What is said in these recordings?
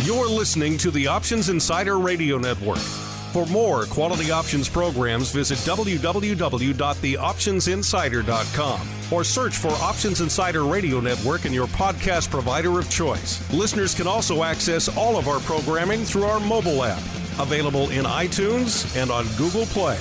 You're listening to the Options Insider Radio Network. For more quality options programs, visit www.theoptionsinsider.com or search for Options Insider Radio Network in your podcast provider of choice. Listeners can also access all of our programming through our mobile app, available in iTunes and on Google Play.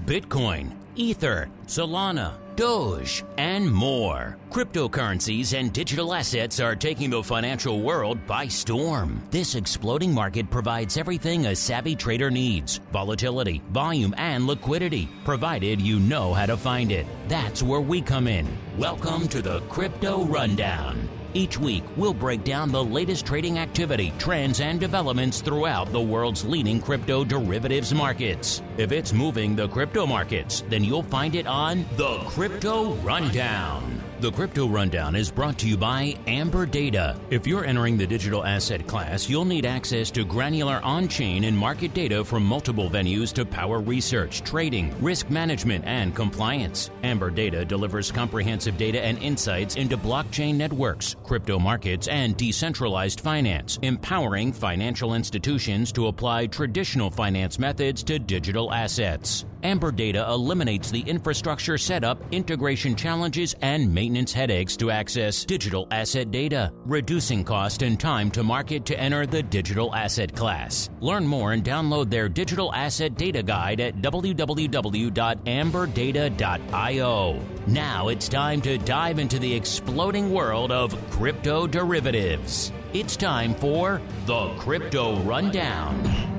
Bitcoin, Ether, Solana, Doge, and more. Cryptocurrencies and digital assets are taking the financial world by storm. This exploding market provides everything a savvy trader needs: volatility, volume, and liquidity, provided you know how to find it. That's where we come in. Welcome to the Crypto Rundown. Each week, we'll break down the latest trading activity, trends, and developments throughout the world's leading crypto derivatives markets. If it's moving the crypto markets, then you'll find it on the Crypto Rundown. The Crypto Rundown is brought to you by Amber Data. If you're entering the digital asset class, you'll need access to granular on-chain and market data from multiple venues to power research, trading, risk management, and compliance. Amber Data delivers comprehensive data and insights into blockchain networks, crypto markets, and decentralized finance, empowering financial institutions to apply traditional finance methods to digital assets. Amber Data eliminates the infrastructure setup, integration challenges, and maintenance headaches to access digital asset data, reducing cost and time to market to enter the digital asset class. Learn more and download their digital asset data guide at www.amberdata.io. Now it's time to dive into the exploding world of crypto derivatives. It's time for the Crypto Rundown.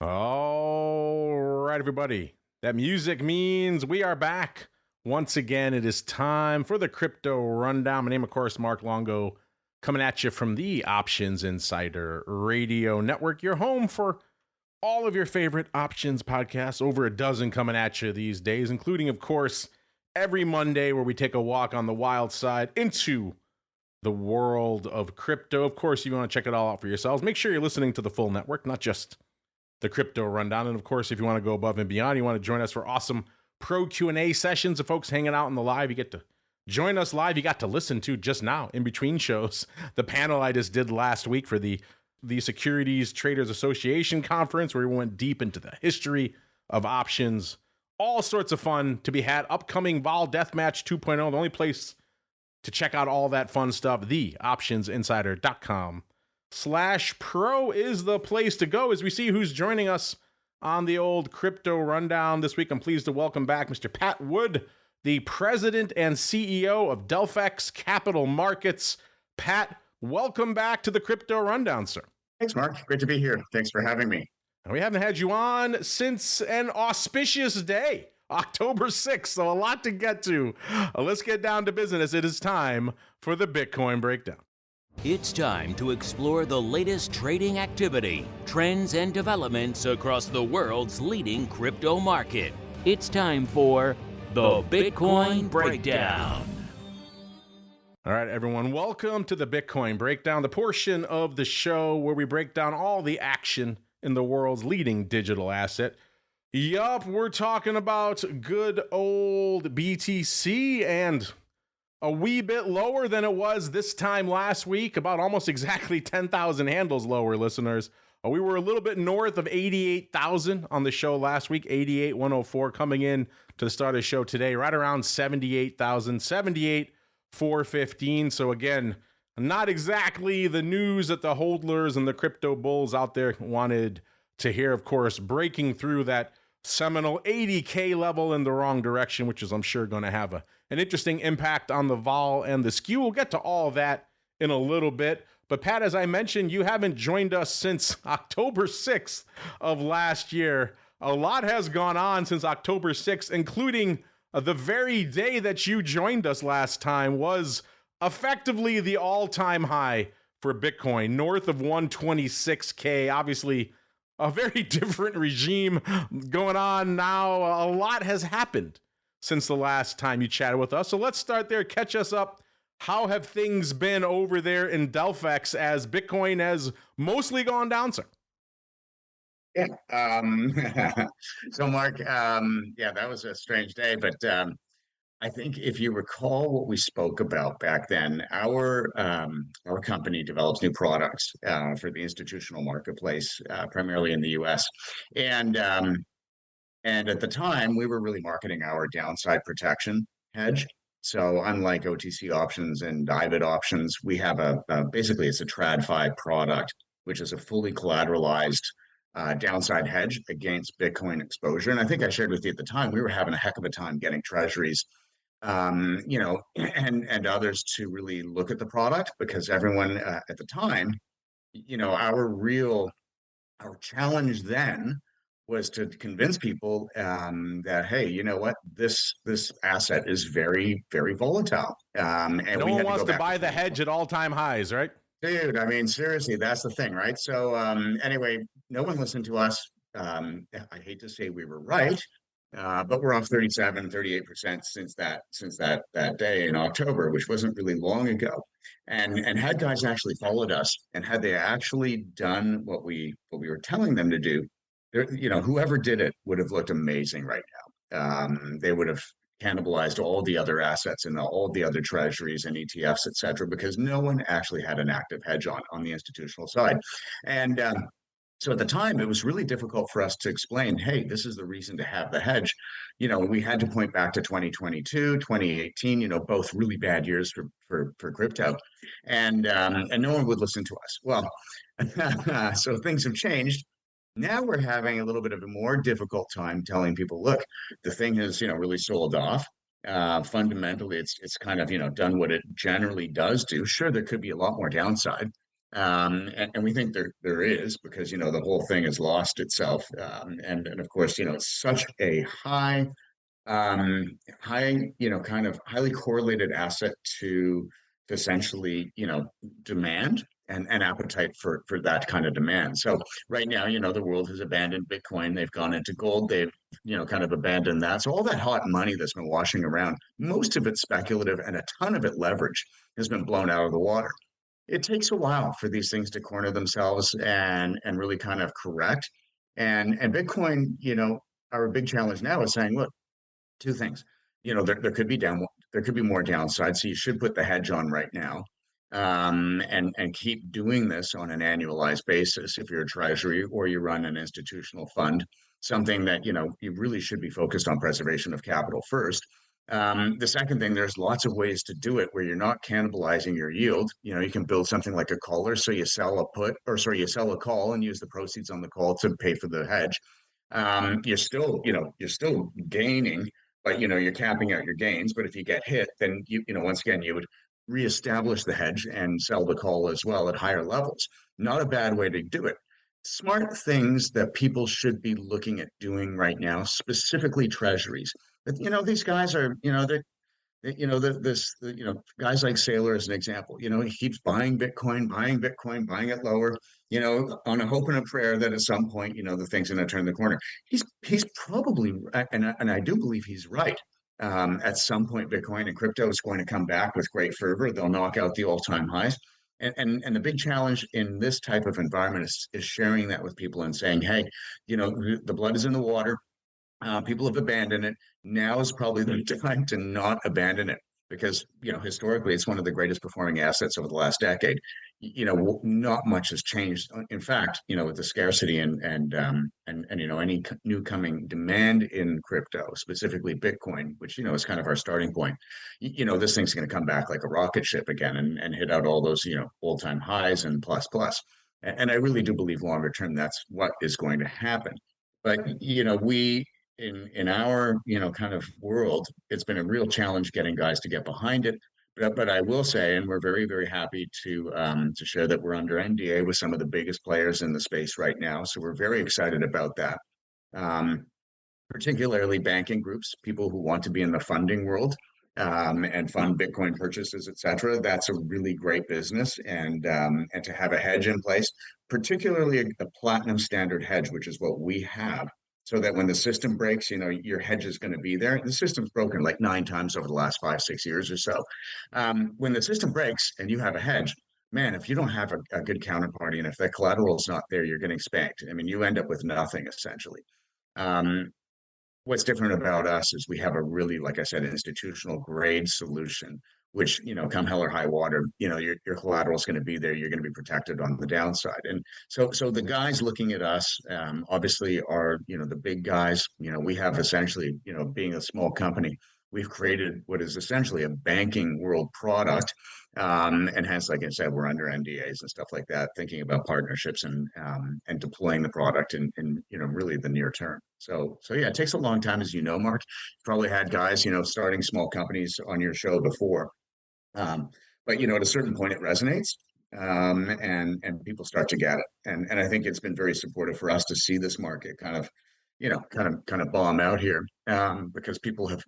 All right, everybody. That music means we are back. Once again, it is time for the Crypto Rundown. My name, of course, Mark Longo, coming at you from the Options Insider Radio Network, your home for all of your favorite options podcasts, over a dozen coming at you these days, including, of course, every Monday where we take a walk on the wild side into the world of crypto. Of course, if you want to check it all out for yourselves, make sure you're listening to the full network, not just the Crypto Rundown. And of course, if you want to go above and beyond, you want to join us for awesome pro Q&A sessions of folks hanging out in the live. You get to join us live. You got to listen to just now in between shows the panel I just did last week for the Securities Traders Association conference, where we went deep into the history of options. All sorts of fun to be had. Upcoming Vol Deathmatch 2.0, the only place to check out all that fun stuff, theoptionsinsider.com/pro is the place to go as we see who's joining us on the old Crypto Rundown this week. I'm pleased to welcome back Mr. Pat Wood, the president and CEO of Delphix Capital Markets. Pat, welcome back to the Crypto Rundown, sir. Thanks, Mark. Great to be here. Thanks for having me. We haven't had you on since an auspicious day, October 6th, so a lot to get to. Let's get down to business. It is time for the Bitcoin Breakdown. It's time to explore the latest trading activity, trends, and developments across the world's leading crypto market. It's time for the Bitcoin Breakdown. All right, everyone, welcome to the Bitcoin Breakdown, the portion of the show where we break down all the action in the world's leading digital asset. Yup, we're talking about good old BTC, and a wee bit lower than it was this time last week, about almost exactly 10,000 handles lower, listeners. We were a little bit north of 88,000 on the show last week, 88,104, coming in to the start of the show today, right around 78,000, 78,415. So again, not exactly the news that the hodlers and the crypto bulls out there wanted to hear. Of course, breaking through that seminal 80K level in the wrong direction, which is, I'm sure, going to have an interesting impact on the vol and the skew. We'll get to all of that in a little bit. But Pat, as I mentioned, you haven't joined us since October 6th of last year. A lot has gone on since October 6th, including the very day that you joined us last time was effectively the all-time high for Bitcoin, north of 126K. Obviously, a very different regime going on now. A lot has happened since the last time you chatted with us. So let's start there. Catch us up. How have things been over there in Delphix as Bitcoin has mostly gone down, sir? Yeah. So, Mark, that was a strange day, but I I think if you recall what we spoke about back then, our company develops new products for the institutional marketplace, primarily in the U.S. And and at the time, we were really marketing our downside protection hedge. So unlike OTC options and IVIT options, we have basically it's a TradFi product, which is a fully collateralized downside hedge against Bitcoin exposure. And I think I shared with you at the time, we were having a heck of a time getting treasuries, and others to really look at the product because everyone at the time, our challenge then was to convince people that, hey, you know what, this asset is very, very volatile. And No we one had to wants go to back buy to the hedge at all-time highs, right? dude. I mean, seriously, that's the thing, right? So anyway, no one listened to us. I hate to say we were right, but we're off 38% since that day in October, which wasn't really long ago. And had guys actually followed us, and had they actually done what we were telling them to do, whoever did it would have looked amazing right now. They would have cannibalized all the other assets and all the other treasuries and ETFs, et cetera, because no one actually had an active hedge on the institutional side. And so at the time, it was really difficult for us to explain, hey, this is the reason to have the hedge. We had to point back to 2022, 2018, both really bad years for crypto. And no one would listen to us. Well, so things have changed. Now we're having a little bit of a more difficult time telling people, look, the thing has, really sold off. Fundamentally, it's kind of, done what it generally does do. Sure, there could be a lot more downside. And we think there is because, the whole thing has lost itself. And of course, it's such a kind of highly correlated asset to essentially, demand and appetite for that kind of demand. So right now, the world has abandoned Bitcoin. They've gone into gold. They've, kind of abandoned that. So all that hot money that's been washing around, most of it speculative and a ton of it leverage, has been blown out of the water. It takes a while for these things to corner themselves and really kind of correct. And Bitcoin, our big challenge now is saying, look, two things. There could be more downside, so you should put the hedge on right now, and keep doing this on an annualized basis if you're a treasury or you run an institutional fund. Something that you really should be focused on preservation of capital first. The second thing, there's lots of ways to do it where you're not cannibalizing your yield. You can build something like a caller, so you sell you sell a call and use the proceeds on the call to pay for the hedge. You're still gaining, but you're capping out your gains. But if you get hit, then once again you would reestablish the hedge and sell the call as well at higher levels. Not a bad way to do it. Smart things that people should be looking at doing right now, specifically treasuries. But these guys are, guys like Saylor as an example. He keeps buying Bitcoin, buying it lower, on a hope and a prayer that at some point, the thing's going to turn the corner. He's probably, and I do believe he's right. At some point, Bitcoin and crypto is going to come back with great fervor. They'll knock out the all-time highs. And the big challenge in this type of environment is sharing that with people and saying, hey, the blood is in the water. People have abandoned it. Now is probably the time to not abandon it because, historically, it's one of the greatest performing assets over the last decade. Not much has changed. In fact, with the scarcity and any new coming demand in crypto, specifically Bitcoin, which, is kind of our starting point, this thing's going to come back like a rocket ship again and hit out all those, all-time highs and plus. And I really do believe longer term, that's what is going to happen. But, we in our kind of world, it's been a real challenge getting guys to get behind it. But I will say, and we're very, very happy to share that we're under NDA with some of the biggest players in the space right now. So we're very excited about that. Particularly banking groups, people who want to be in the funding world, and fund Bitcoin purchases, et cetera. That's a really great business, and to have a hedge in place, particularly a platinum standard hedge, which is what we have. So that when the system breaks, your hedge is going to be there. The system's broken like 9 times over the last 5-6 years or so. When the system breaks and you have a hedge, man, if you don't have a good counterparty and if the collateral is not there, you're getting spanked. I mean, you end up with nothing essentially. what's different about us is we have a really, like I said, institutional grade solution, which, come hell or high water, your collateral is going to be there. You're going to be protected on the downside. And so the guys looking at us, obviously are, the big guys. We have essentially, being a small company, we've created what is essentially a banking world product. And hence, like I said, we're under NDAs and stuff like that, thinking about partnerships and deploying the product in really the near term. So yeah, it takes a long time, as you know, Mark. You've probably had guys, starting small companies on your show before. But at a certain point it resonates, and people start to get it. And I think it's been very supportive for us to see this market kind of bomb out here, because people have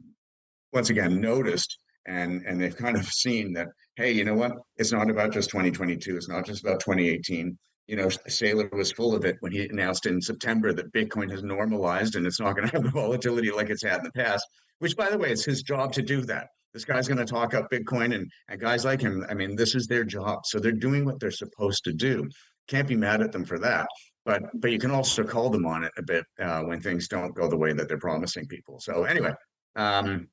once again noticed and they've kind of seen that, hey, you know what? It's not about just 2022. It's not just about 2018. Saylor was full of it when he announced in September that Bitcoin has normalized and it's not going to have the volatility like it's had in the past, which, by the way, it's his job to do that. This guy's going to talk up Bitcoin, and guys like him, I mean, this is their job. So they're doing what they're supposed to do. Can't be mad at them for that. But you can also call them on it a bit when things don't go the way that they're promising people. So anyway, so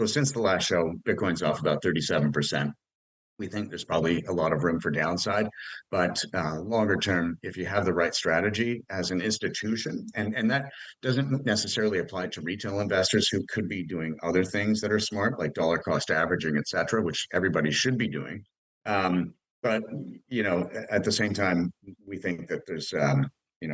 since the last show, Bitcoin's off about 37%. We think there's probably a lot of room for downside, but longer term, if you have the right strategy as an institution, and that doesn't necessarily apply to retail investors who could be doing other things that are smart, like dollar cost averaging, et cetera, which everybody should be doing. But at the same time, we think that there's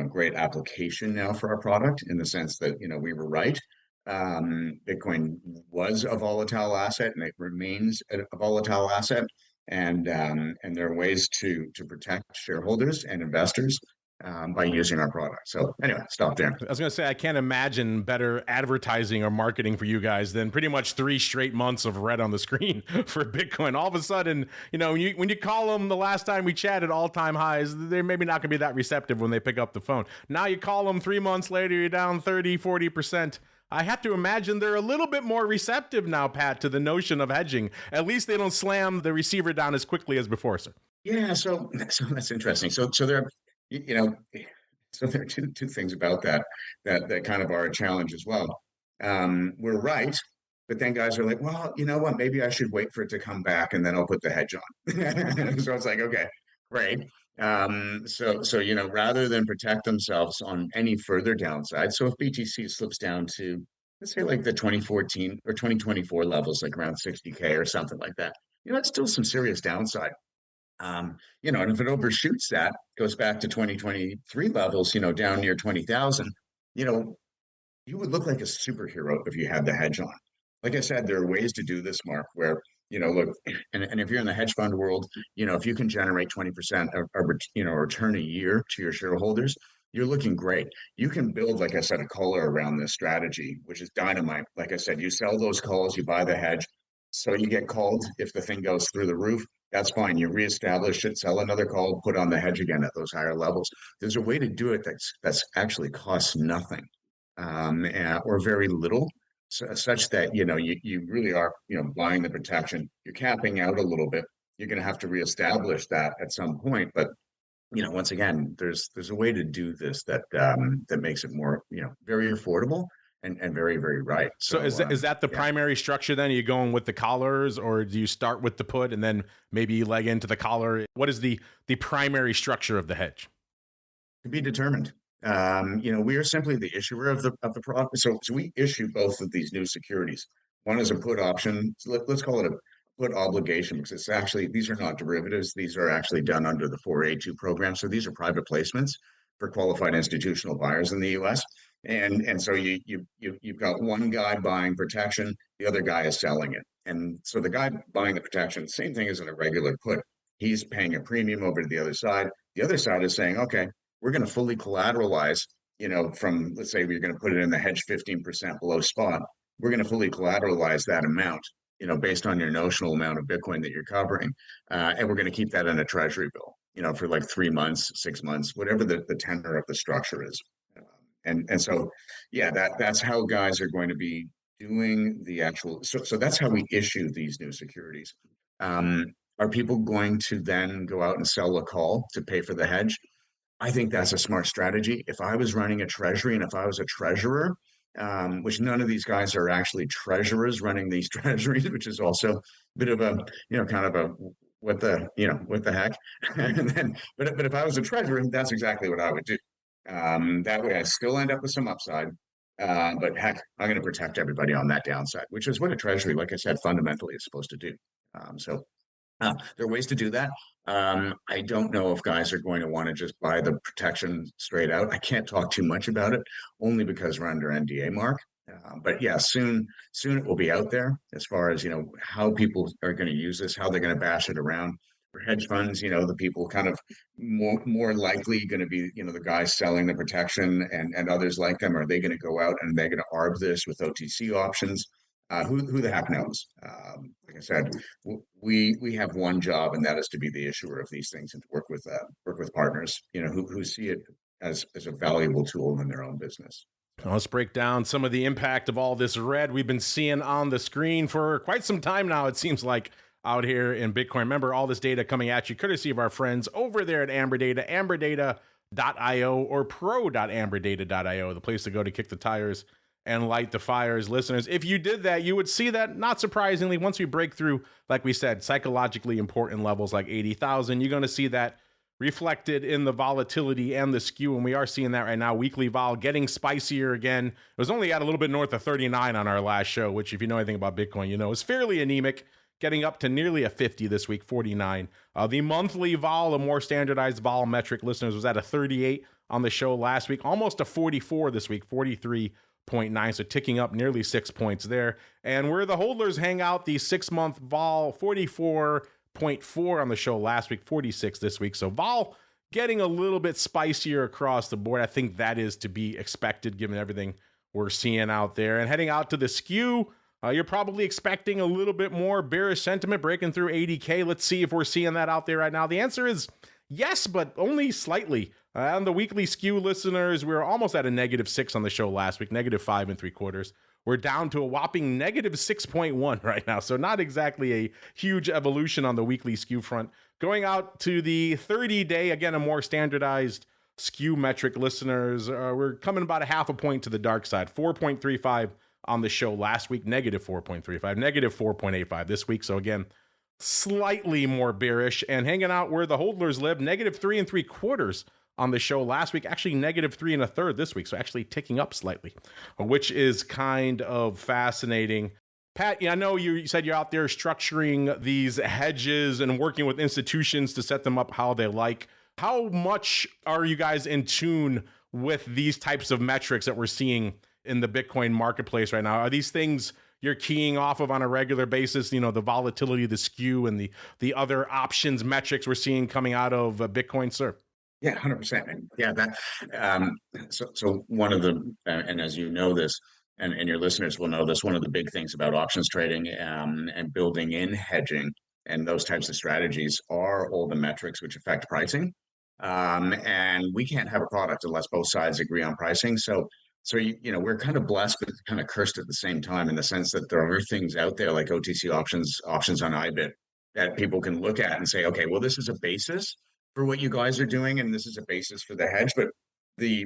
great application now for our product, in the sense that we were right. Bitcoin was a volatile asset, and it remains a volatile asset. And there are ways to protect shareholders and investors by using our product. So anyway, stop there. I was going to say, I can't imagine better advertising or marketing for you guys than pretty much 3 straight months of red on the screen for Bitcoin. All of a sudden, when you call them the last time we chatted all-time highs, they're maybe not going to be that receptive when they pick up the phone. Now you call them 3 months later, you're down 30, 40%. I have to imagine they're a little bit more receptive now, Pat, to the notion of hedging. At least they don't slam the receiver down as quickly as before, sir. Yeah, so that's interesting. So there, so there are two things about that kind of are a challenge as well. We're right, but then guys are like, well, you know what? Maybe I should wait for it to come back, and then I'll put the hedge on. So it's like, okay, great. So rather than protect themselves on any further downside, so if BTC slips down to, let's say, like the 2014 or 2024 levels, like around 60K or something like that, it's still some serious downside. And if it overshoots that, goes back to 2023 levels, down near 20,000, you would look like a superhero if you had the hedge on. Like I said, there are ways to do this, Mark, where look, and if you're in the hedge fund world, if you can generate 20% of return a year to your shareholders, you're looking great. You can build, like I said, a collar around this strategy, which is dynamite. Like I said, you sell those calls, you buy the hedge, so you get called if the thing goes through the roof. That's fine. You reestablish it, sell another call, put on the hedge again at those higher levels. There's a way to do it that's actually costs nothing, or very little. Such that you really are buying the protection. You're capping out a little bit. You're going to have to reestablish that at some point. But once again, there's a way to do this that makes it more very affordable and very, very right. So is that the primary structure then? Are you going with the collars, or do you start with the put and then maybe you leg into the collar? What is the primary structure of the hedge? To be determined. We are simply the issuer of the product. So we issue both of these new securities. One is a put option. So let's call it a put obligation, because it's actually, these are not derivatives. These are actually done under the 4A2 program. So these are private placements for qualified institutional buyers in the U.S. And so you've got one guy buying protection, the other guy is selling it. And so the guy buying the protection, same thing as in a regular put. He's paying a premium over to the other side. The other side is saying, okay, we're going to fully collateralize, from, let's say we're going to put it in the hedge 15% below spot. We're going to fully collateralize that amount, based on your notional amount of Bitcoin that you're covering. And we're going to keep that in a treasury bill, for like 3 months, 6 months, whatever the tenor of the structure is. And so, yeah, that's how guys are going to be doing the actual. So that's how we issue these new securities. Are people going to then go out and sell a call to pay for the hedge? I think that's a smart strategy. If I was running a treasury and if I was a treasurer, which none of these guys are actually treasurers running these treasuries, which is also a bit of a, kind of a, what the heck? And then, but if I was a treasurer, that's exactly what I would do. That way I still end up with some upside. But heck, I'm going to protect everybody on that downside, which is what a treasury, like I said, fundamentally is supposed to do. There are ways to do that. I don't know if guys are going to want to just buy the protection straight out. I can't talk too much about it, only because we're under NDA, Mark. But yeah, soon it will be out there as far as, how people are going to use this, how they're going to bash it around. For hedge funds, the people kind of more likely going to be, the guys selling the protection and others like them. Are they going to go out and they're going to arb this with OTC options? Who the heck knows? Like I said, we have one job, and that is to be the issuer of these things and to work with partners, who see it as a valuable tool in their own business. Let's break down some of the impact of all this red we've been seeing on the screen for quite some time now, it seems like, out here in Bitcoin. Remember, all this data coming at you courtesy of our friends over there at Amber Data, amberdata.io or pro.amberdata.io, the place to go to kick the tires and light the fires. Listeners, if you did that, you would see that, not surprisingly, once we break through, like we said, psychologically important levels like 80,000, you're going to see that reflected in the volatility and the skew, and we are seeing that right now. Weekly vol getting spicier again. It was only at a little bit north of 39 on our last show, which, if you know anything about Bitcoin, is fairly anemic, getting up to nearly a 50 this week, 49. The monthly vol, a more standardized vol metric, listeners, was at a 38 on the show last week, almost a 44 this week, 43.9, so ticking up nearly 6 points there. And where the holders hang out, the 6-month vol, 44.4 on the show last week, 46 this week. So vol getting a little bit spicier across the board. I think that is to be expected given everything we're seeing out there. And heading out to the skew, you're probably expecting a little bit more bearish sentiment breaking through 80K. Let's see if we're seeing that out there right now. The answer is yes, but only slightly. On the weekly skew, listeners, we were almost at a -6 on the show last week, -5.75. We're down to a whopping -6.1 right now, so not exactly a huge evolution on the weekly skew front. Going out to the 30-day, again, a more standardized skew metric, listeners, we're coming about a half a point to the dark side, 4.35 on the show last week, -4.35, -4.85 this week. So again, slightly more bearish, and hanging out where the hodlers live, -3.75 on the show last week, actually -3.33 this week. So actually ticking up slightly, which is kind of fascinating. Pat, I know you said you're out there structuring these hedges and working with institutions to set them up how they like. How much are you guys in tune with these types of metrics that we're seeing in the Bitcoin marketplace right now? Are these things you're keying off of on a regular basis? The volatility, the skew, and the other options metrics we're seeing coming out of Bitcoin, sir? Yeah, 100%. Yeah, that. So one of the, and as you know this, and your listeners will know this, one of the big things about options trading and building in hedging and those types of strategies are all the metrics which affect pricing. And we can't have a product unless both sides agree on pricing. So we're kind of blessed, but kind of cursed at the same time, in the sense that there are things out there like OTC options on IBIT that people can look at and say, okay, well, this is a basis for what you guys are doing, and this is a basis for the hedge. But I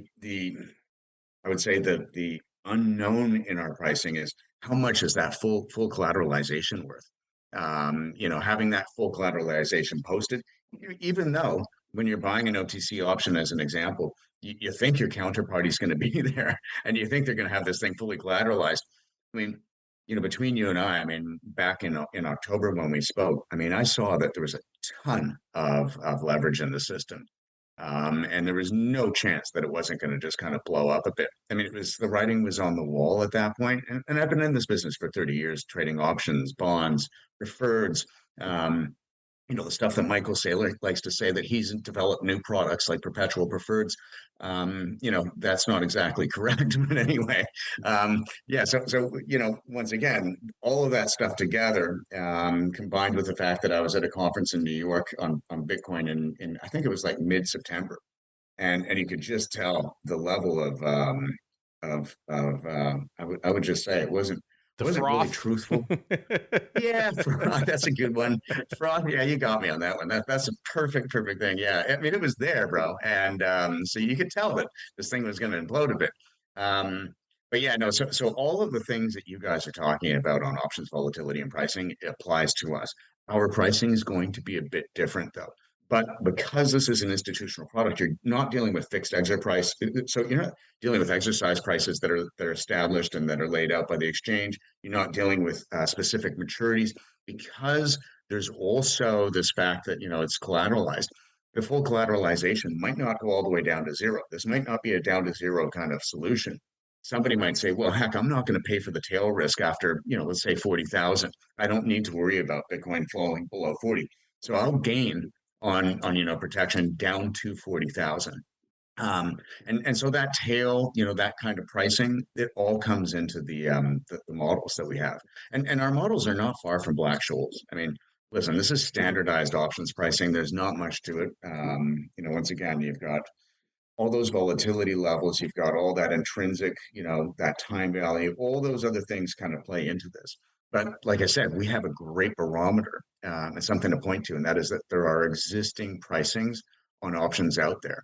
would say that the unknown in our pricing is how much is that full collateralization worth? Having that full collateralization posted, even though when you're buying an OTC option, as an example, you think your counterparty is going to be there, and you think they're going to have this thing fully collateralized. I mean, between you and I mean, back in October when we spoke, I mean, I saw that there was a ton of leverage in the system. And there was no chance that it wasn't going to just kind of blow up a bit. I mean, the writing was on the wall at that point. And I've been in this business for 30 years, trading options, bonds, preferreds, the stuff that Michael Saylor likes to say, that he's developed new products like perpetual preferreds. That's not exactly correct, but anyway, So once again, all of that stuff together, combined with the fact that I was at a conference in New York on Bitcoin in I think it was like mid-September, and you could just tell the level of I would just say it wasn't really truthful. Yeah, that's a good one. Froth, yeah, you got me on that one. That's a perfect thing. Yeah, I mean, it was there, bro, and so you could tell that this thing was going to implode a bit. But yeah, no, so all of the things that you guys are talking about on options volatility and pricing applies to us. Our pricing is going to be a bit different though. But because this is an institutional product, you're not dealing with fixed exit price. So you're not dealing with exercise prices that are established and that are laid out by the exchange. You're not dealing with specific maturities because there's also this fact that it's collateralized. The full collateralization might not go all the way down to zero. This might not be a down to zero kind of solution. Somebody might say, well, heck, I'm not going to pay for the tail risk after, let's say 40,000. I don't need to worry about Bitcoin falling below 40. So I'll gain on protection down to 40,000. And so that tail, that kind of pricing, it all comes into the models that we have. And our models are not far from Black-Scholes. I mean, listen, this is standardized options pricing. There's not much to it. Once again, you've got all those volatility levels, you've got all that intrinsic, that time value, all those other things kind of play into this. But like I said, we have a great barometer and something to point to, and that is that there are existing pricings on options out there.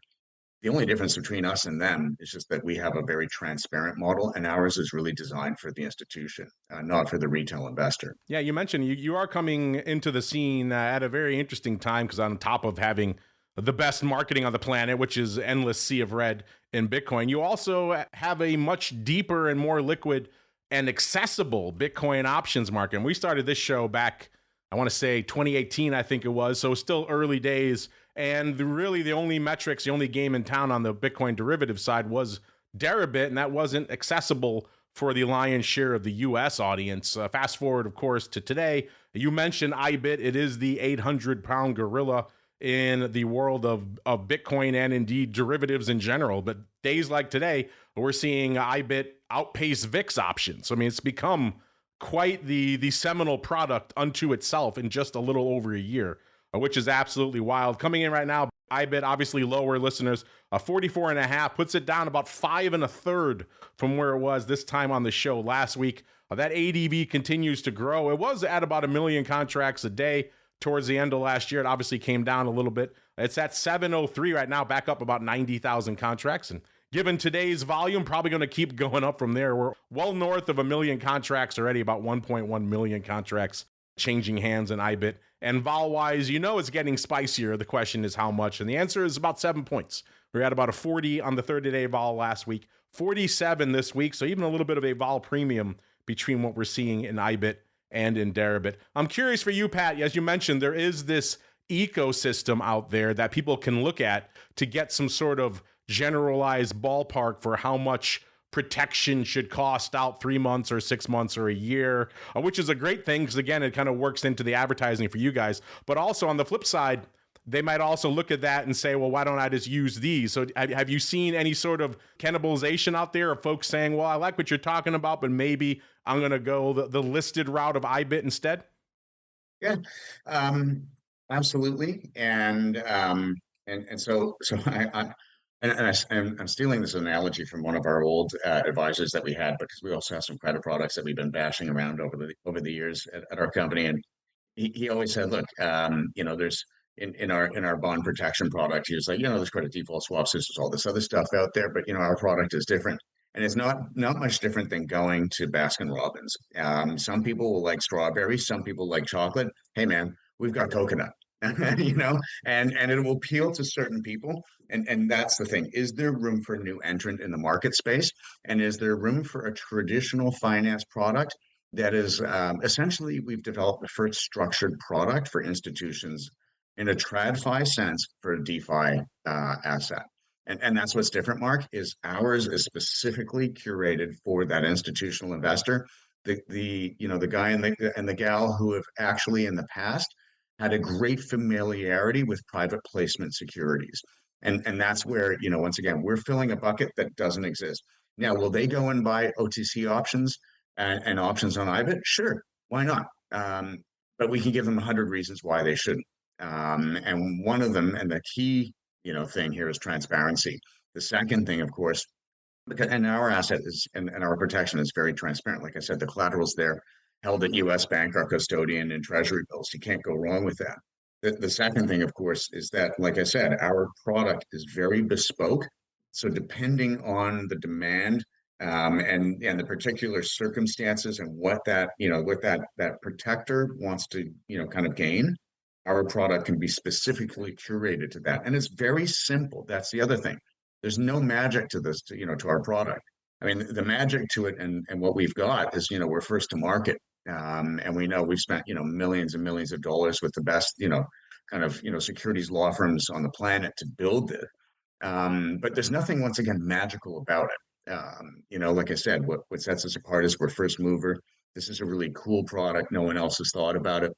The only difference between us and them is just that we have a very transparent model, and ours is really designed for the institution, not for the retail investor. Yeah, you mentioned you are coming into the scene at a very interesting time because on top of having the best marketing on the planet, which is endless sea of red in Bitcoin, you also have a much deeper and more liquid and accessible Bitcoin options market. And we started this show back, I want to say 2018, I think it was. So still early days. And really the only metrics, the only game in town on the Bitcoin derivative side was Deribit, and that wasn't accessible for the lion's share of the US audience. Fast forward, of course, to today. You mentioned IBIT. It is the 800-pound gorilla in the world of Bitcoin and indeed derivatives in general. But days like today, we're seeing IBIT outpace VIX options. I mean, it's become quite the seminal product unto itself in just a little over a year, which is absolutely wild. Coming in right now, IBIT obviously lower, listeners, 44.5 puts it down about 5 1/3 from where it was this time on the show last week. That ADV continues to grow. It was at about 1 million contracts a day towards the end of last year. It obviously came down a little bit. It's at 703 right now, back up about 90,000 contracts. And given today's volume, probably going to keep going up from there. We're well north of 1 million contracts already, about 1.1 million contracts changing hands in IBIT. And vol-wise, it's getting spicier. The question is how much? And the answer is about 7 points. We're at about a 40 on the 30-day vol last week, 47 this week. So even a little bit of a vol premium between what we're seeing in IBIT and in Deribit. I'm curious for you, Pat, as you mentioned, there is this ecosystem out there that people can look at to get some sort of generalized ballpark for how much protection should cost out 3 months or 6 months or a year, which is a great thing because, again, it kind of works into the advertising for you guys. But also on the flip side, they might also look at that and say, well, why don't I just use these? So have you seen any sort of cannibalization out there of folks saying, well, I like what you're talking about, but maybe I'm going to go the listed route of IBIT instead? Yeah, absolutely. And so I'm stealing this analogy from one of our old advisors that we had, because we also have some credit products that we've been bashing around over the years at our company. And he always said, look, there's in our bond protection product, he was like, there's credit default swaps, there's all this other stuff out there, but our product is different. And it's not much different than going to Baskin Robbins. Some people will like strawberries, some people like chocolate. Hey man, we've got coconut. and it will appeal to certain people. And that's the thing. Is there room for a new entrant in the market space? And is there room for a traditional finance product that is essentially, we've developed the first structured product for institutions in a TradFi sense for a DeFi asset. And that's what's different, Mark, is ours is specifically curated for that institutional investor. The guy and the gal who have actually in the past had a great familiarity with private placement securities. And that's where, once again, we're filling a bucket that doesn't exist. Now, will they go and buy OTC options and options on IBIT? Sure, why not? But we can give them 100 reasons why they shouldn't. And one of them, and the key, thing here is transparency. The second thing, of course, and our asset is, and our protection is very transparent. Like I said, the collateral's there, held at U.S. Bank, our custodian, and Treasury bills. You can't go wrong with that. The second thing, of course, is that, like I said, our product is very bespoke. So depending on the demand And the particular circumstances and what that, what that protector wants to, kind of gain, our product can be specifically curated to that. And it's very simple. That's the other thing. There's no magic to this, to our product. I mean, the magic to it and what we've got is, we're first to market. And we know we've spent, millions and millions of dollars with the best, kind of, securities law firms on the planet to build it. But there's nothing, once again, magical about it. Like I said, what sets us apart is we're first mover. This is a really cool product. No one else has thought about it.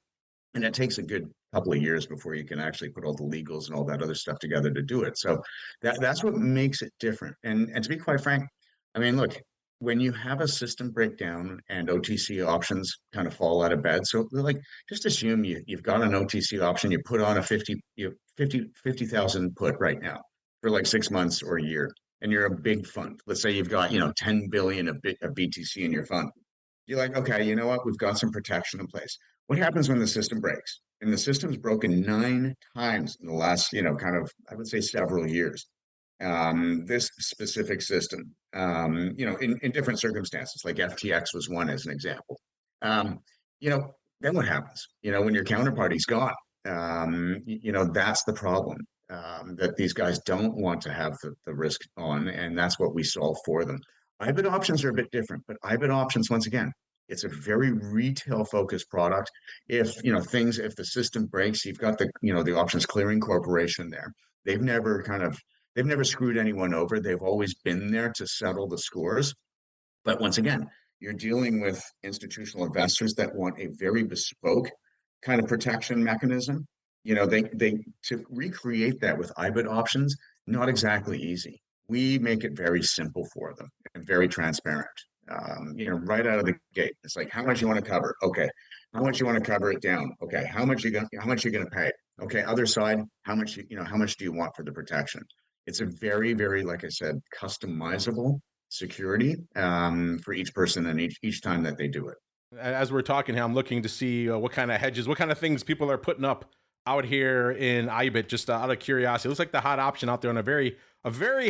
And it takes a good couple of years before you can actually put all the legals and all that other stuff together to do it. So that's what makes it different. And to be quite frank, I mean, look, when you have a system breakdown and OTC options kind of fall out of bed, so like just assume you've got an OTC option, you put on a 50,000 put right now for like 6 months or a year, and you're a big fund. Let's say you've got 10 billion of BTC in your fund. You're like, okay, you know what? We've got some protection in place. What happens when the system breaks? And the system's broken 9 times in the last, kind of, I would say, several years. This specific system, in different circumstances, like FTX was one as an example. Then what happens? When your counterparty's gone, that's the problem. That these guys don't want to have the risk on, and that's what we solve for them. IBIT options are a bit different, but IBIT options, once again, it's a very retail focused product. If the system breaks, you've got the options clearing corporation there. They've never screwed anyone over. They've always been there to settle the scores. But once again, you're dealing with institutional investors that want a very bespoke kind of protection mechanism. They to recreate that with IBIT options, not exactly easy. We make it very simple for them and very transparent. Right out of the gate, it's like, how much you want to cover? Okay. How much you want to cover it down? Okay. How much you going to pay? Okay. Other side, how much do you want for the protection? It's a very, very, like I said, customizable security for each person and each time that they do it. As we're talking here, I'm looking to see what kind of hedges, what kind of things people are putting up out here in IBIT, just out of curiosity. It looks like the hot option out there on a very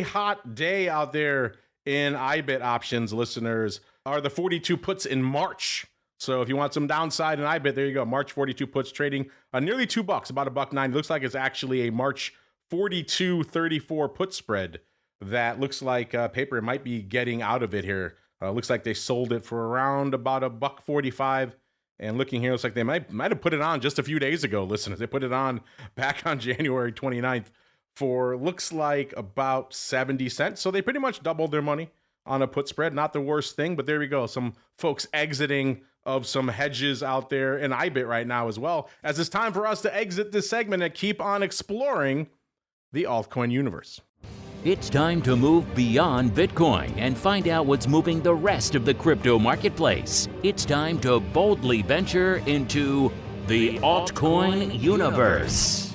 hot day out there in IBIT options, listeners, are the 42 puts in March. So if you want some downside in IBIT, there you go. March 42 puts trading nearly $2, about $1.09. Looks like it's actually a March 42.34 put spread that looks like paper might be getting out of it here. Looks like they sold it for around about $1.45. And looking here, looks like they might have put it on just a few days ago, listeners. They put it on back on January 29th for looks like about 70 cents. So they pretty much doubled their money on a put spread. Not the worst thing, but there we go. Some folks exiting of some hedges out there in IBIT right now as well, as it's time for us to exit this segment and keep on exploring the altcoin universe. It's time to move beyond Bitcoin and find out what's moving the rest of the crypto marketplace. It's time to boldly venture into the altcoin universe.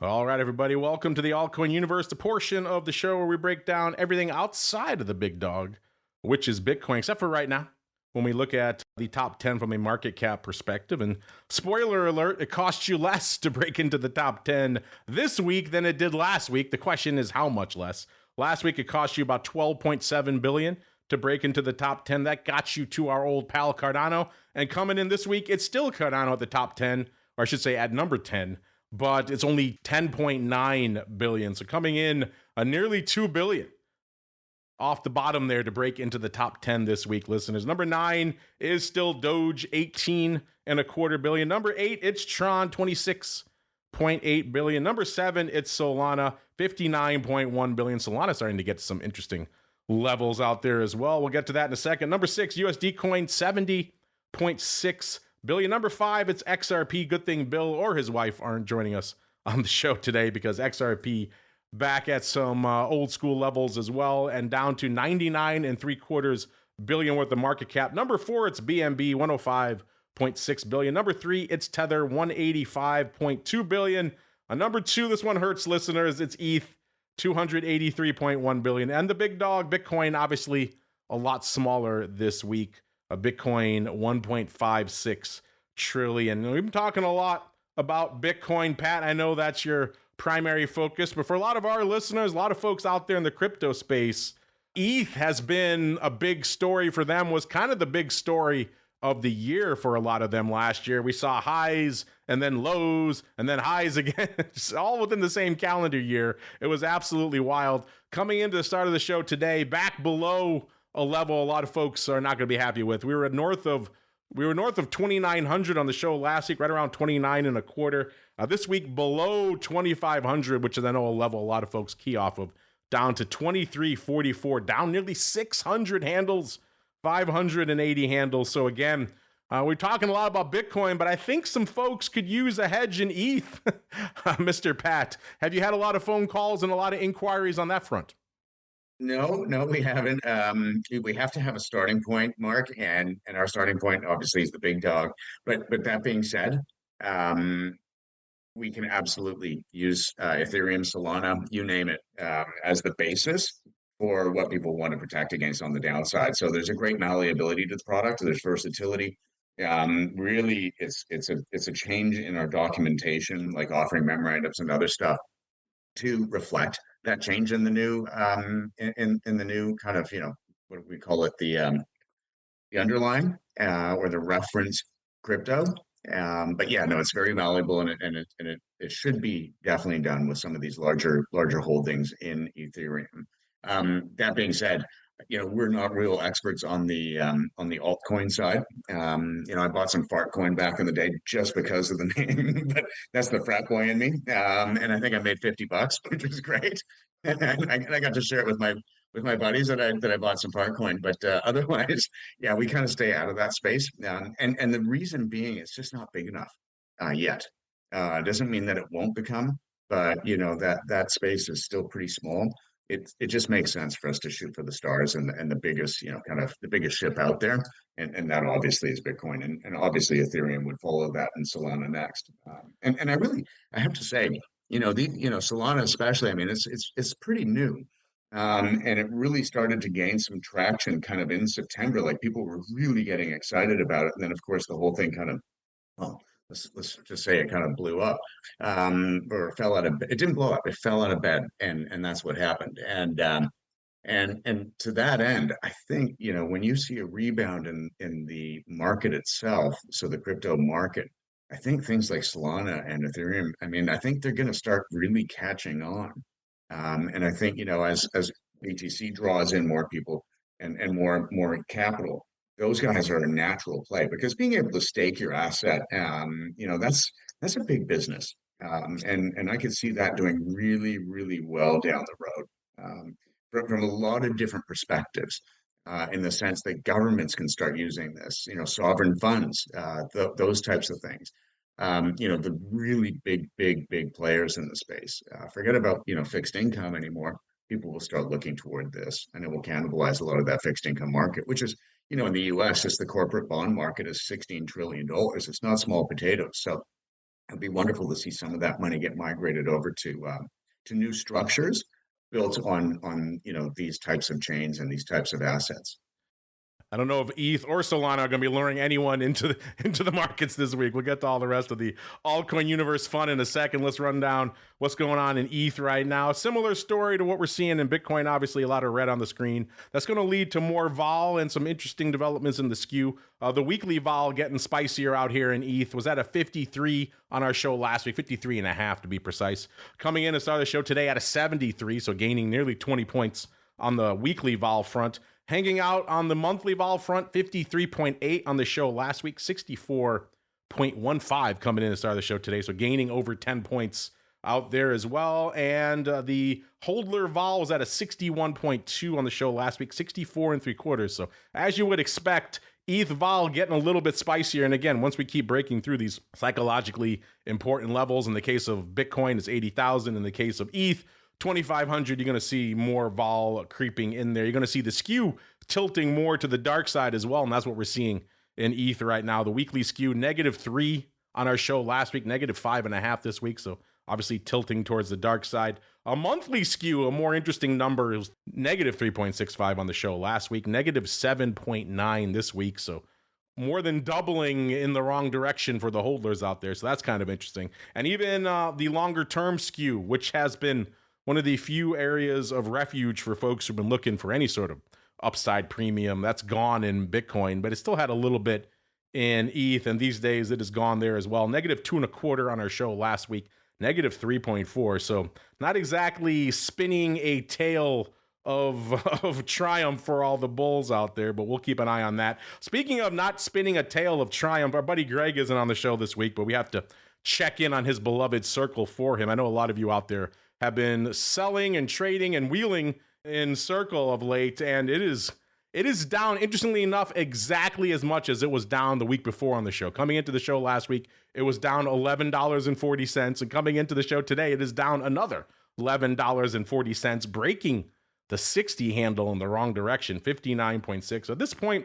All right, everybody, welcome to the altcoin universe, the portion of the show where we break down everything outside of the big dog, which is Bitcoin, except for right now, when we look at the top 10 from a market cap perspective. And spoiler alert, it costs you less to break into the top 10 this week than it did last week. The question is how much less. Last week, it cost you about $12.7 billion to break into the top 10. That got you to our old pal Cardano. And coming in this week, it's still Cardano at the top 10, or I should say at number 10, but it's only $10.9 billion. So coming in nearly $2 billion off the bottom there to break into the top 10 this week, listeners. Number 9 is still Doge, 18.25 billion. Number 8, it's Tron, 26.8 billion. Number 7, it's Solana, 59.1 billion. Solana starting to get to some interesting levels out there as well. We'll get to that in a second. Number 6, USD Coin, 70.6 billion. Number 5, it's XRP. Good thing Bill or his wife aren't joining us on the show today, because XRP back at some old school levels as well, and down to 99.75 billion worth of market cap. Number 4, it's BNB, 105.6 billion. Number 3, it's Tether, 185.2 billion. Number 2, this one hurts, listeners, it's ETH, 283.1 billion. And the big dog, Bitcoin, obviously a lot smaller this week. Bitcoin, 1.56 trillion. And we've been talking a lot about Bitcoin, Pat. I know that's your primary focus, but for a lot of our listeners, a lot of folks out there in the crypto space, ETH has been a big story for them, was kind of the big story of the year for a lot of them last year. We saw highs and then lows and then highs again, all within the same calendar year. It was absolutely wild. Coming into the start of the show today, back below a level a lot of folks are not going to be happy with. We were north of 2,900 on the show last week, right around 29 and a quarter. This week below 2,500, which is I know a level a lot of folks key off of, down to 2344, down nearly 600 handles, 580 handles. So again, we're talking a lot about Bitcoin, but I think some folks could use a hedge in ETH. Mr. Pat, have you had a lot of phone calls and a lot of inquiries on that front? No, we haven't. We have to have a starting point, Mark, and our starting point obviously is the big dog. But that being said, we can absolutely use Ethereum, Solana, you name it, as the basis for what people want to protect against on the downside. So there's a great malleability to the product. There's versatility. Really, it's a change in our documentation, like offering memorandums and other stuff, to reflect that change in the new in the new kind of, what do we call it, the underlying or the reference crypto. But yeah, no, it's very valuable, and it should be definitely done with some of these larger holdings in Ethereum. That being said, we're not real experts on the altcoin side. I bought some fart coin back in the day just because of the name, but that's the frat boy in me. And I think I made $50, which was great. And I got to share it with my buddies that I bought some fart coin. But otherwise, yeah, we kind of stay out of that space. And the reason being, it's just not big enough yet. It doesn't mean that it won't become, but that space is still pretty small. It just makes sense for us to shoot for the stars and the biggest, kind of the biggest ship out there. And that obviously is Bitcoin. And obviously Ethereum would follow that, and Solana next. And I have to say, Solana especially, I mean, it's pretty new. And it really started to gain some traction kind of in September. Like, people were really getting excited about it. And then of course the whole thing kind of, well, let's just say it kind of blew up, or fell out of. It didn't blow up. It fell out of bed, and that's what happened. And to that end, I think, when you see a rebound in the market itself, so the crypto market, I think things like Solana and Ethereum, I mean, I think they're going to start really catching on. And I think, as BTC draws in more people and more capital, those guys are a natural play, because being able to stake your asset, that's a big business. And I could see that doing really, really well down the road, from a lot of different perspectives, in the sense that governments can start using this, sovereign funds, those types of things. The really big players in the space. Forget about, fixed income anymore. People will start looking toward this, and it will cannibalize a lot of that fixed income market, which is, in the US, just the corporate bond market is $16 trillion. It's not small potatoes. So it'd be wonderful to see some of that money get migrated over to new structures built on these types of chains and these types of assets. I don't know if ETH or Solana are going to be luring anyone into the markets this week. We'll get to all the rest of the altcoin universe fun in a second. Let's run down what's going on in ETH right now. Similar story to what we're seeing in Bitcoin. Obviously, a lot of red on the screen. That's going to lead to more vol and some interesting developments in the skew. The weekly vol getting spicier out here in ETH. Was at a 53 on our show last week, 53 and a half to be precise. Coming in to start the show today at a 73, so gaining nearly 20 points on the weekly vol front. Hanging out on the monthly vol front, 53.8 on the show last week, 64.15 coming in to start the show today. So gaining over 10 points out there as well. And the Hodler vol was at a 61.2 on the show last week, 64 and 3/4. So as you would expect, ETH vol getting a little bit spicier. And again, once we keep breaking through these psychologically important levels, in the case of Bitcoin, it's 80,000. In the case of ETH, 2,500, you're going to see more vol creeping in there. You're going to see the skew tilting more to the dark side as well, and that's what we're seeing in ETH right now. The weekly skew, -3 on our show last week, -5.5 this week, so obviously tilting towards the dark side. A monthly skew, a more interesting number, it was -3.65 on the show last week, -7.9 this week, so more than doubling in the wrong direction for the holders out there, so that's kind of interesting. And even the longer term skew, which has been one of the few areas of refuge for folks who've been looking for any sort of upside premium. That's gone in Bitcoin, but it still had a little bit in ETH, and these days it has gone there as well. Negative 2.25 on our show last week, negative 3.4. So not exactly spinning a tale of triumph for all the bulls out there, but we'll keep an eye on that. Speaking of not spinning a tale of triumph, our buddy Greg isn't on the show this week, but we have to check in on his beloved Circle for him. I know a lot of you out there have been selling and trading and wheeling in Circle of late, and it is down, interestingly enough, exactly as much as it was down the week before on the show. Coming into the show last week, it was down $11.40, and coming into the show today, it is down another $11.40, breaking the 60 handle in the wrong direction, 59.6. So at this point,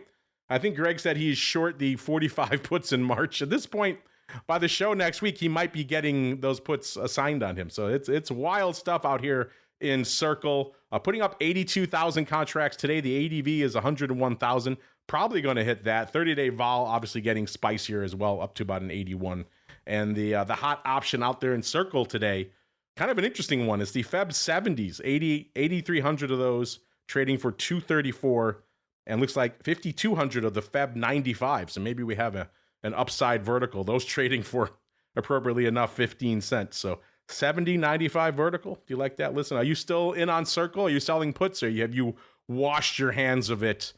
I think Greg said he's short the 45 puts in March. At this point, by the show next week, he might be getting those puts assigned on him. So it's wild stuff out here in Circle. Putting up 82,000 contracts today. The ADV is 101,000. Probably going to hit that. 30-day vol obviously getting spicier as well, up to about an 81. And the hot option out there in Circle today, kind of an interesting one, is the Feb 70s, 8,300 of those trading for 234, and looks like 5,200 of the Feb 95. So maybe we have an upside vertical. Those trading for, appropriately enough, 15 cents. So 70.95 vertical. Do you like that? Listen, are you still in on Circle? Are you selling puts, or have you washed your hands of it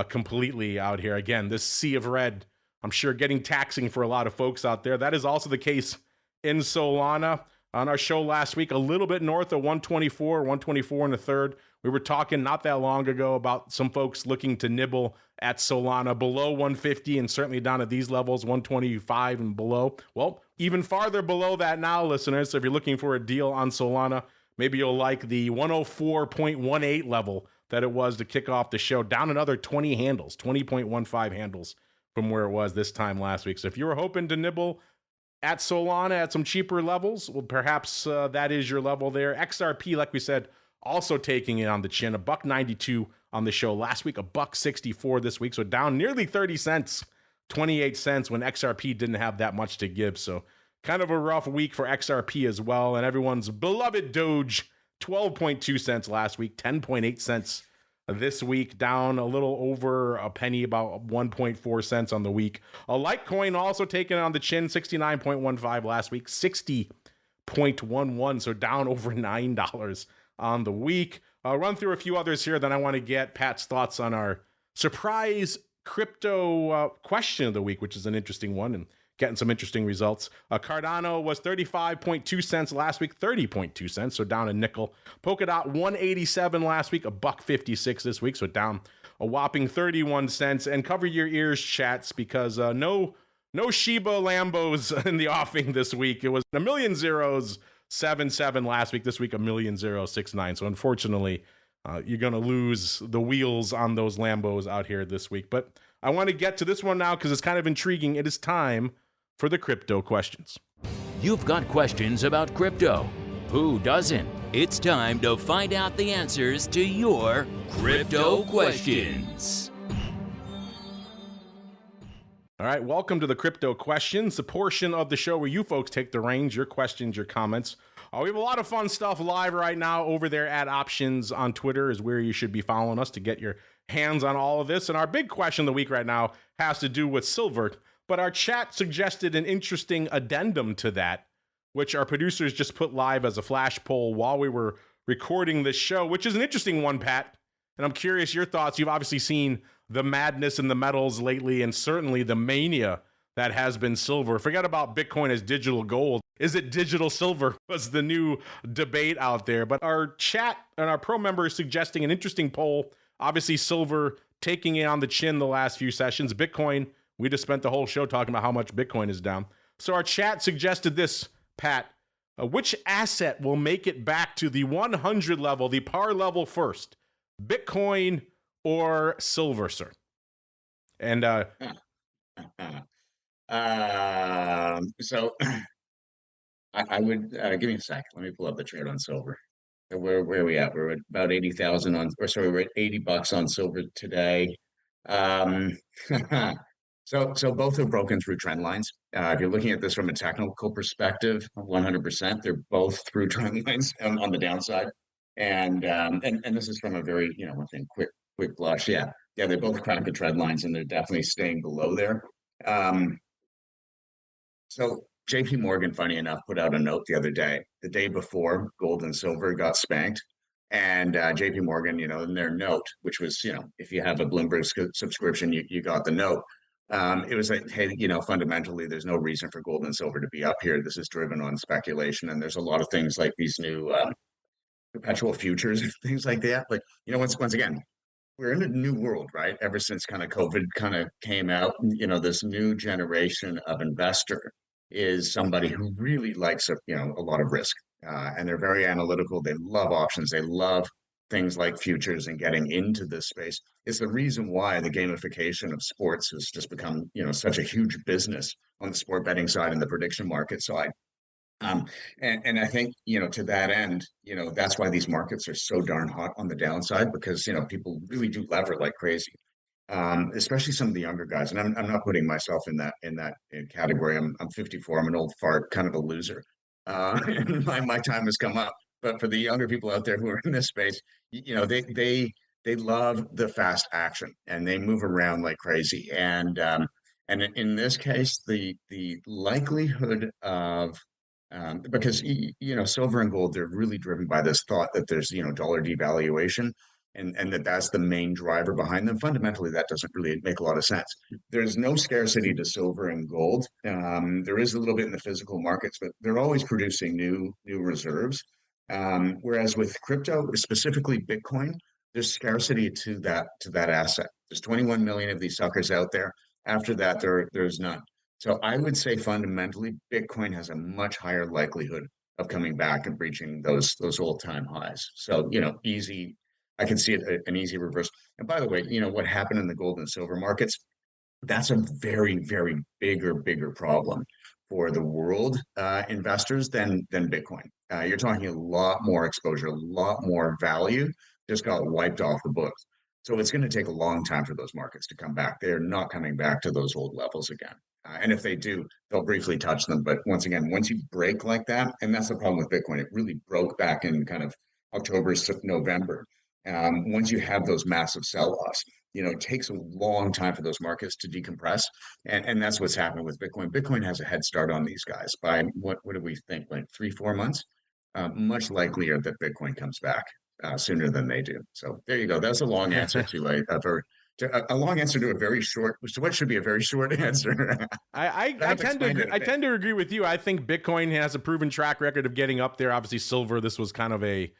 completely out here? Again, this sea of red, I'm sure getting taxing for a lot of folks out there. That is also the case in Solana. On our show last week, a little bit north of 124 and a third. We were talking not that long ago about some folks looking to nibble at Solana below 150 and certainly down at these levels, 125 and below. Well, even farther below that now, listeners. So if you're looking for a deal on Solana, maybe you'll like the 104.18 level that it was to kick off the show, down another 20 handles, 20.15 handles from where it was this time last week. So if you were hoping to nibble at Solana at some cheaper levels, well, perhaps that is your level there. XRP, like we said, also taking it on the chin. $1.92 on the show last week, $1.64 this week. So down nearly 30 cents, 28 cents when XRP didn't have that much to give. So kind of a rough week for XRP as well. And everyone's beloved Doge, 12.2 cents last week, 10.8 cents this week, down a little over a penny, about 1.4 cents on the week. A Litecoin also taken on the chin, 69.15 last week, 60.11, so down over $9 on the week. I'll run through a few others here, then I want to get Pat's thoughts on our surprise crypto question of the week, which is an interesting one and getting some interesting results. Cardano was 35.2 cents last week, 30.2 cents, so down a nickel. Polkadot 187 last week, $1.56 this week, so down a whopping 31 cents. And cover your ears, chats, because no Shiba Lambos in the offing this week. It was a million zeros, 77 last week. This week, a million zero, 69. So unfortunately, you're going to lose the wheels on those Lambos out here this week. But I want to get to this one now because it's kind of intriguing. It is time for the crypto questions. You've got questions about crypto. Who doesn't? It's time to find out the answers to your crypto questions. All right, welcome to the Crypto Questions, the portion of the show where you folks take the reins, your questions, your comments. We have a lot of fun stuff live right now over there at Options on Twitter is where you should be following us to get your hands on all of this. And our big question of the week right now has to do with silver, but our chat suggested an interesting addendum to that, which our producers just put live as a flash poll while we were recording this show, which is an interesting one, Pat. And I'm curious your thoughts. You've obviously seen the madness in the metals lately, and certainly the mania that has been silver. Forget about Bitcoin as digital gold. Is it digital silver? Was the new debate out there. But our chat and our pro members suggesting an interesting poll. Obviously, silver taking it on the chin the last few sessions. Bitcoin, we just spent the whole show talking about how much Bitcoin is down. So our chat suggested this, Pat. Which asset will make it back to the 100 level, the par level first? Bitcoin or silver, sir? And so I would give me a second. Let me pull up the trade on silver. Where are we at? We're at about 80,000 on, or sorry, we're at $80 on silver today. So both have broken through trend lines. If you're looking at this from a technical perspective, 100%, they're both through trend lines on the downside. And this is from a very, one thing, quick blush. Yeah, they both cracked the trend lines, and they're definitely staying below there. So JP Morgan, funny enough, put out a note the other day, the day before gold and silver got spanked. And JP Morgan, in their note, which was, if you have a Bloomberg subscription, you got the note. It was like, hey, fundamentally, there's no reason for gold and silver to be up here. This is driven on speculation. And there's a lot of things like these new perpetual futures and things like that. Like, once again, we're in a new world, right? Ever since kind of COVID kind of came out, this new generation of investor is somebody who really likes a lot of risk, and they're very analytical. They love options. They love things like futures and getting into this space. It's the reason why the gamification of sports has just become such a huge business on the sport betting side and the prediction market side. And I think, to that end, that's why these markets are so darn hot on the downside, because, people really do lever like crazy, especially some of the younger guys. And I'm not putting myself in that category. I'm 54. I'm an old fart, kind of a loser. My time has come up. But for the younger people out there who are in this space, they love the fast action, and they move around like crazy. And in this case, the likelihood of because silver and gold, they're really driven by this thought that there's dollar devaluation, and that's the main driver behind them. Fundamentally, that doesn't really make a lot of sense. There's no scarcity to silver and gold. There is a little bit in the physical markets, but they're always producing new reserves. Whereas with crypto, specifically Bitcoin, there's scarcity to that asset. There's 21 million of these suckers out there. After that, there's none. So I would say fundamentally, Bitcoin has a much higher likelihood of coming back and breaching those all-time highs. So, easy. I can see it an easy reverse. And by the way, what happened in the gold and silver markets, that's a very, very bigger problem for the world investors than Bitcoin. You're talking a lot more exposure, a lot more value just got wiped off the books. So it's going to take a long time for those markets to come back. They're not coming back to those old levels again. And if they do, they'll briefly touch them. But once again, once you break like that, and that's the problem with Bitcoin, it really broke back in kind of October, November. Once you have those massive sell-offs, it takes a long time for those markets to decompress. And that's what's happened with Bitcoin. Bitcoin has a head start on these guys by what do we think, like 3-4 months? Much likelier that Bitcoin comes back sooner than they do. So there you go. That's a long answer to a long answer to a very short, to what should be a very short answer. I tend to agree with you. I think Bitcoin has a proven track record of getting up there. Obviously, silver, this was kind of a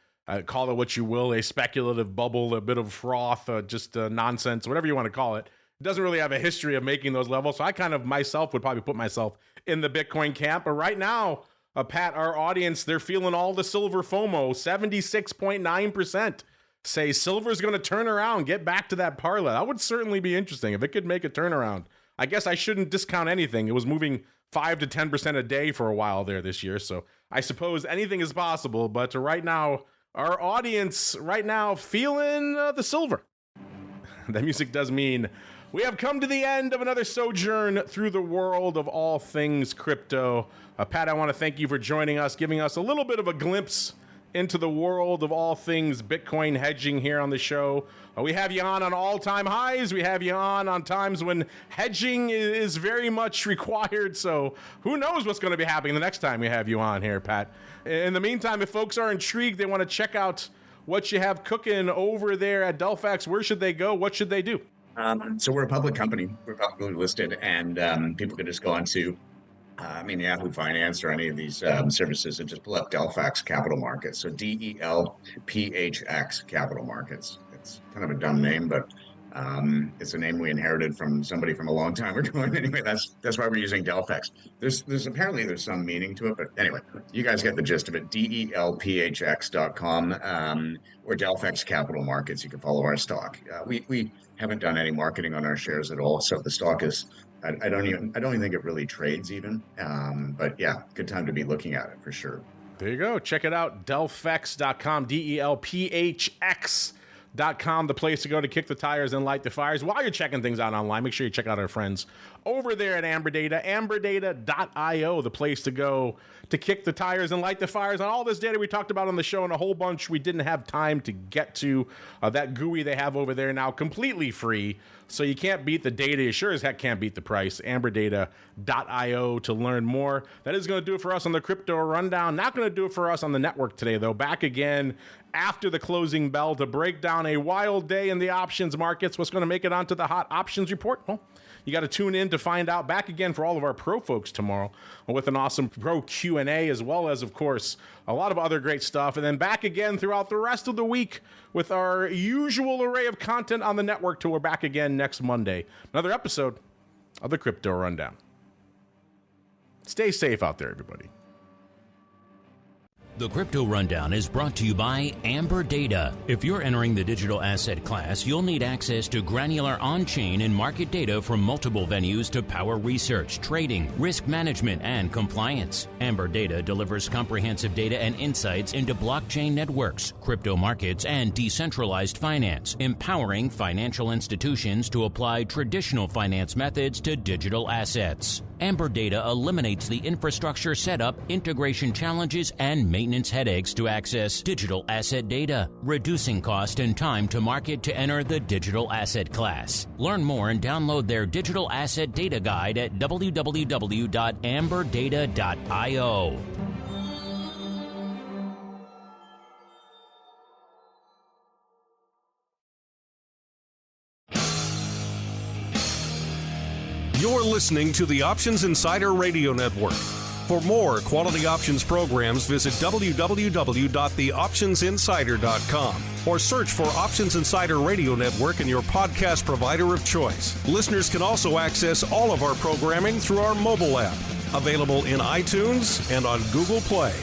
call it what you will, a speculative bubble, a bit of froth, just nonsense, whatever you want to call it. It doesn't really have a history of making those levels. So I kind of myself would probably put myself in the Bitcoin camp. But right now, Pat, our audience, they're feeling all the silver FOMO. 76.9% say silver's going to turn around, get back to that parlay. That would certainly be interesting if it could make a turnaround. I guess I shouldn't discount anything. It was moving 5 to 10% a day for a while there this year. So I suppose anything is possible. But right now, our audience right now feeling the silver. That music does mean we have come to the end of another sojourn through the world of all things crypto. Pat, I want to thank you for joining us, giving us a little bit of a glimpse into the world of all things Bitcoin hedging here on the show. We have you on all-time highs. We have you on times when hedging is very much required. So who knows what's going to be happening the next time we have you on here, Pat. In the meantime, if folks are intrigued, they want to check out what you have cooking over there at Delphix, where should they go? What should they do? So we're a public company. We're publicly listed, and people can just go on to Yahoo Finance or any of these services and just pull up Delphix Capital Markets. So DELPHX Capital Markets. It's kind of a dumb name, but it's a name we inherited from somebody from a long time ago. Anyway, that's why we're using Delphix. There's apparently some meaning to it, but anyway, you guys get the gist of it. DELPHX.com or Delphix Capital Markets. You can follow our stock. We haven't done any marketing on our shares at all, so the stock is. I don't even think it really trades even. But yeah, good time to be looking at it for sure. There you go. Check it out. Delphix.com, DELPHX. AmberData.com, the place to go to kick the tires and light the fires. While you're checking things out online, make sure you check out our friends over there at AmberData, AmberData.io, the place to go to kick the tires and light the fires on all this data we talked about on the show and a whole bunch we didn't have time to get to. That GUI they have over there now completely free, so you can't beat the data. You sure as heck can't beat the price. AmberData.io to learn more. That is going to do it for us on the Crypto Rundown. Not going to do it for us on the network today, though. Back again after the closing bell to break down a wild day in the options markets. What's going to make it onto the hot options report? Well, you got to tune in to find out. Back again for all of our pro folks tomorrow with an awesome pro Q&A, as well as, of course, a lot of other great stuff. And then back again throughout the rest of the week with our usual array of content on the network till we're back again next Monday. Another episode of the Crypto Rundown. Stay safe out there, everybody. The Crypto Rundown is brought to you by Amber Data. If you're entering the digital asset class, you'll need access to granular on-chain and market data from multiple venues to power research, trading, risk management, and compliance. Amber Data delivers comprehensive data and insights into blockchain networks, crypto markets, and decentralized finance, empowering financial institutions to apply traditional finance methods to digital assets. Amber Data eliminates the infrastructure setup, integration challenges, and maintenance headaches to access digital asset data, reducing cost and time to market to enter the digital asset class. Learn more and download their digital asset data guide at www.amberdata.io. You're listening to the Options Insider Radio Network. For more quality options programs, visit www.theoptionsinsider.com or search for Options Insider Radio Network in your podcast provider of choice. Listeners can also access all of our programming through our mobile app, available in iTunes and on Google Play.